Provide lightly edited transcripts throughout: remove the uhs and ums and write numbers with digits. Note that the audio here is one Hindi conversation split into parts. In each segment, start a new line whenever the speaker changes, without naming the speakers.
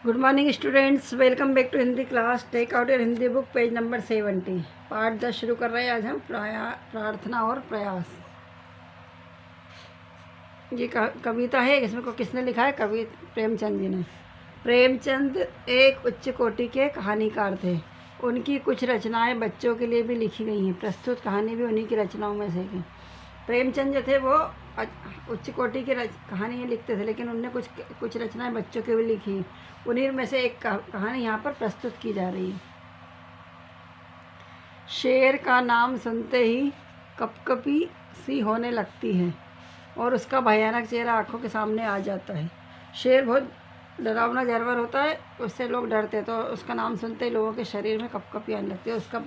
Good morning students, welcome back to Hindi class. Take out your Hindi book, page number 70। Part 10 शुरू कर रहे हैं आज हम। प्रार्थना और प्रयास। ये कविता है। इसमें को किसने लिखा है? कवि प्रेमचंद जी ने। प्रेमचंद एक उच्च कोटि के कहानीकार थे। उनकी कुछ रचनाएं बच्चों के लिए भी लिखी गई हैं। प्रस्तुत कहानी भी उन्हीं की रचनाओं में से है। प्रेमचंद जो थे वो उच्च कोटि की कहानियाँ लिखते थे, लेकिन उनने कुछ रचनाएं बच्चों के भी लिखी। उन्हीं में से एक कहानी यहाँ पर प्रस्तुत की जा रही है। शेर का नाम सुनते ही कपकपी सी होने लगती है और उसका भयानक चेहरा आंखों के सामने आ जाता है। शेर बहुत डरावना जानवर होता है, उससे लोग डरते हैं, तो उसका नाम सुनते ही लोगों के शरीर में कपकपी आने लगती है। उसका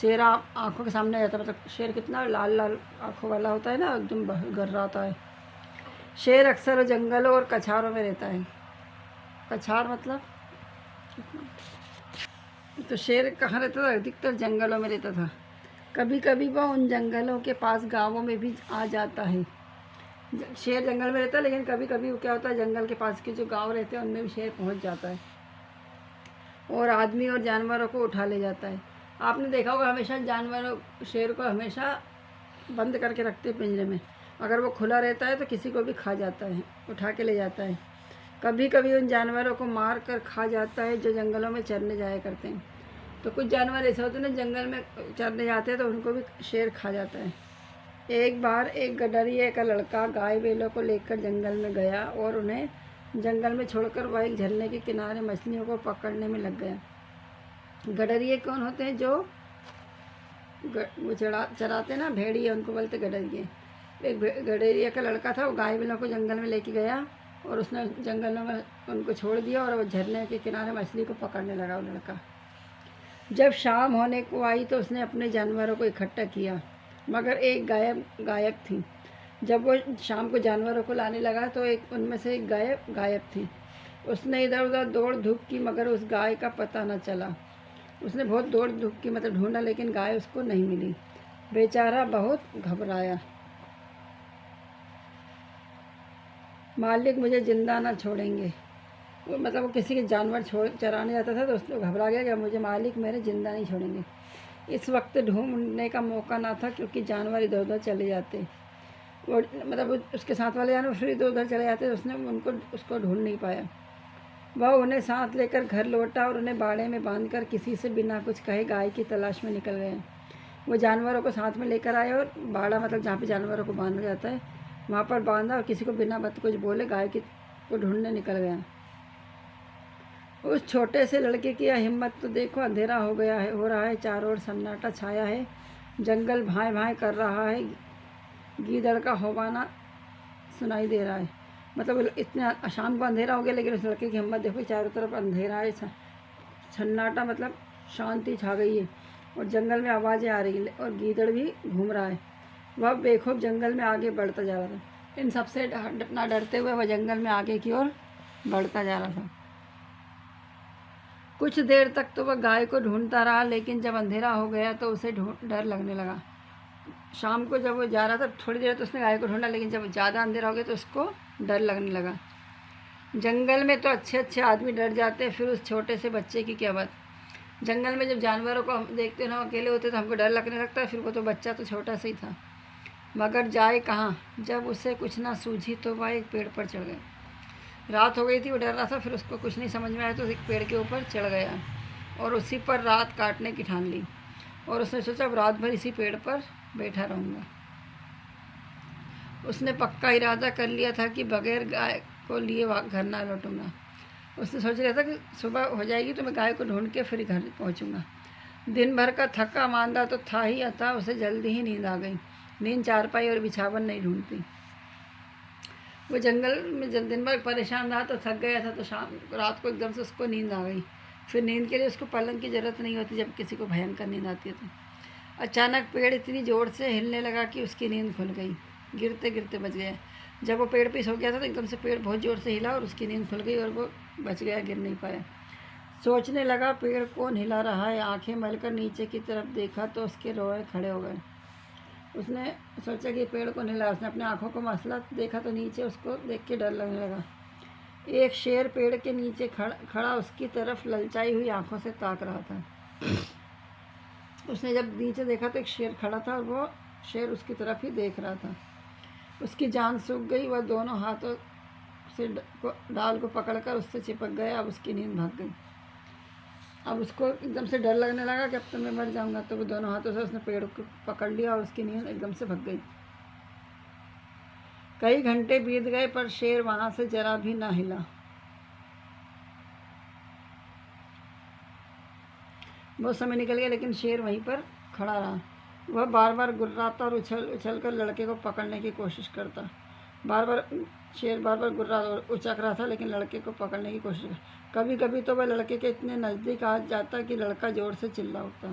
चेहरा आंखों के सामने आ जाता है। मतलब शेर कितना लाल लाल आंखों वाला होता है ना, एकदम गर्रा होता है। शेर अक्सर जंगलों और कछारों में रहता है। कछार मतलब तो शेर कहाँ रहता था? अधिकतर जंगलों में रहता था। कभी कभी वह उन जंगलों के पास गांवों में भी आ जाता है। शेर जंगल में रहता है, लेकिन कभी कभी क्या होता है, जंगल के पास के जो गांव रहते हैं उनमें भी शेर पहुंच जाता है और आदमी और जानवरों को उठा ले जाता है। आपने देखा होगा, हमेशा जानवरों शेर को हमेशा बंद करके रखते हैं पिंजरे में। अगर वो खुला रहता है तो किसी को भी खा जाता है, उठा के ले जाता है। कभी कभी उन जानवरों को मार कर खा जाता है जो जंगलों में चरने जाया करते हैं। तो कुछ जानवर ऐसे होते हैं ना, जंगल में चरने जाते हैं तो उनको भी शेर खा जाता है। एक बार एक गडरिये का लड़का गाय बैलों को लेकर जंगल में गया और उन्हें जंगल में छोड़कर वह एक झरने के किनारे मछलियों को पकड़ने में लग गया। गडरिये कौन होते हैं? जो वो चराते ना, भेड़िए, उनको बोलते गडरिये। एक गडरिये का लड़का था, वो गाय बैलों को जंगल में लेके गया और उसने जंगलों में उनको छोड़ दिया और वो झरने के किनारे मछली को पकड़ने लगा। वो लड़का जब शाम होने को आई तो उसने अपने जानवरों को इकट्ठा किया, मगर एक गायब थी। जब वो शाम को जानवरों को लाने लगा तो उनमें से एक गायब थी। उसने इधर उधर दौड़ धूप की, मगर उस गाय का पता न चला। उसने बहुत दौड़ धूप की, मतलब ढूंढा, लेकिन गाय उसको नहीं मिली। बेचारा बहुत घबराया। मालिक मुझे जिंदा ना छोड़ेंगे। मतलब वो किसी के जानवर चराने जाता था तो उसने घबरा गया कि मुझे मालिक मेरे जिंदा नहीं छोड़ेंगे। इस वक्त ढूंढने का मौका ना था, क्योंकि जानवर इधर उधर चले जाते। वो मतलब उसके साथ वाले जानवर फिर इधर उधर चले जाते, तो उसने उसको ढूंढ नहीं पाया। वह उन्हें साथ लेकर घर लौटा और उन्हें बाड़े में बांधकर किसी से बिना कुछ कहे गाय की तलाश में निकल गया। वो जानवरों को साथ में लेकर आए और बाड़ा, मतलब जहाँ पे जानवरों को बांधा जाता है, वहाँ पर बांधा और किसी को बिना कुछ बोले गाय को ढूंढने निकल गया। उस छोटे से लड़के की यह हिम्मत तो देखो। अंधेरा हो रहा है, चारों ओर सन्नाटा छाया है, जंगल भाएं भाएं कर रहा है, गीदड़ का होबाना सुनाई दे रहा है। मतलब इतना शाम को अंधेरा हो गया, लेकिन उस लड़के की हिम्मत देखो। चारों तरफ अंधेरा है, सन्नाटा, मतलब शांति छा गई है और जंगल में आवाज़ें आ रही है और गीदड़ भी घूम रहा है। वह बेखौफ जंगल में आगे बढ़ता जा रहा था। इन सबसे ना डरते हुए वह जंगल में आगे की ओर बढ़ता जा रहा था। कुछ देर तक तो वह गाय को ढूंढता रहा, लेकिन जब अंधेरा हो गया तो उसे डर लगने लगा। शाम को जब वो जा रहा था थोड़ी देर तो उसने गाय को ढूंढा, लेकिन जब ज़्यादा अंधेरा हो गया तो उसको डर लगने लगा। जंगल में तो अच्छे अच्छे आदमी डर जाते हैं, फिर उस छोटे से बच्चे की क्या बात। जंगल में जब जानवरों को हम देखते ना, अकेले होते तो हमको डर लगने लगता है। फिर वो तो बच्चा तो छोटा सा ही था, मगर जाए कहाँ। जब उसे कुछ ना सूझी तो वह एक पेड़ पर चढ़ गया। रात हो गई थी, वो डर रहा था, फिर उसको कुछ नहीं समझ में आया तो एक पेड़ के ऊपर चढ़ गया और उसी पर रात काटने की ठान ली। और उसने सोचा अब रात भर इसी पेड़ पर बैठा रहूँगा। उसने पक्का इरादा कर लिया था कि बगैर गाय को लिए घर ना लौटूंगा। उसने सोच लिया था कि सुबह हो जाएगी तो मैं गाय को ढूंढ के फिर घर पहुँचूँगा। दिन भर का थका मांदा तो था ही, अतः उसे जल्दी ही नींद आ गई। नींद चारपाई और बिछावन नहीं ढूंढती। वो जंगल में जब दिन भर परेशान रहा तो थक गया था, तो रात को एकदम से उसको नींद आ गई। फिर नींद के लिए उसको पलंग की ज़रूरत नहीं होती जब किसी को भयंकर नींद आती है तो। अचानक पेड़ इतनी ज़ोर से हिलने लगा कि उसकी नींद खुल गई। गिरते गिरते बच गया। जब वो पेड़ पे सो गया था तो एकदम से पेड़ बहुत ज़ोर से हिला और उसकी नींद खुल गई और वो बच गया, गिर नहीं पाया। सोचने लगा पेड़ कौन हिला रहा है। आंखें मलकर नीचे की तरफ देखा तो उसके रोए खड़े हो गए। उसने सोचा कि पेड़ को नहीं लगा। उसने अपने आँखों को मसला देखा तो नीचे उसको देख के डर लगने लगा। एक शेर पेड़ के नीचे खड़ा उसकी तरफ ललचाई हुई आंखों से ताक रहा था। उसने जब नीचे देखा तो एक शेर खड़ा था और वो शेर उसकी तरफ ही देख रहा था। उसकी जान सूख गई। वह दोनों हाथों से डाल को पकड़कर उससे चिपक गया। अब उसकी नींद भाग गई। अब उसको एकदम से डर लगने लगा कि अब तो मैं मर जाऊंगा। तो वो दोनों हाथों से उसने पेड़ को पकड़ लिया और उसकी नींद एकदम से भाग गई। कई घंटे बीत गए पर शेर वहां से जरा भी ना हिला। बहुत समय निकल गया लेकिन शेर वहीं पर खड़ा रहा। वह बार बार गुर्राता और उछल कर लड़के को पकड़ने की कोशिश करता। शेर बार बार गुर्रा और उचक रहा था लेकिन लड़के को पकड़ने की कोशिश कर। कभी कभी तो वह लड़के के इतने नज़दीक आ जाता कि लड़का ज़ोर से चिल्ला उठता।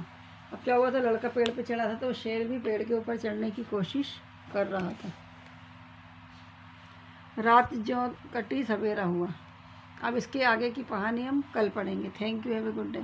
अब क्या हुआ था, लड़का पेड़ पे चढ़ा था तो शेर भी पेड़ के ऊपर चढ़ने की कोशिश कर रहा था। रात जो कटी सवेरा हुआ। अब इसके आगे की कहानी हम कल पढ़ेंगे। Thank you, have a good day.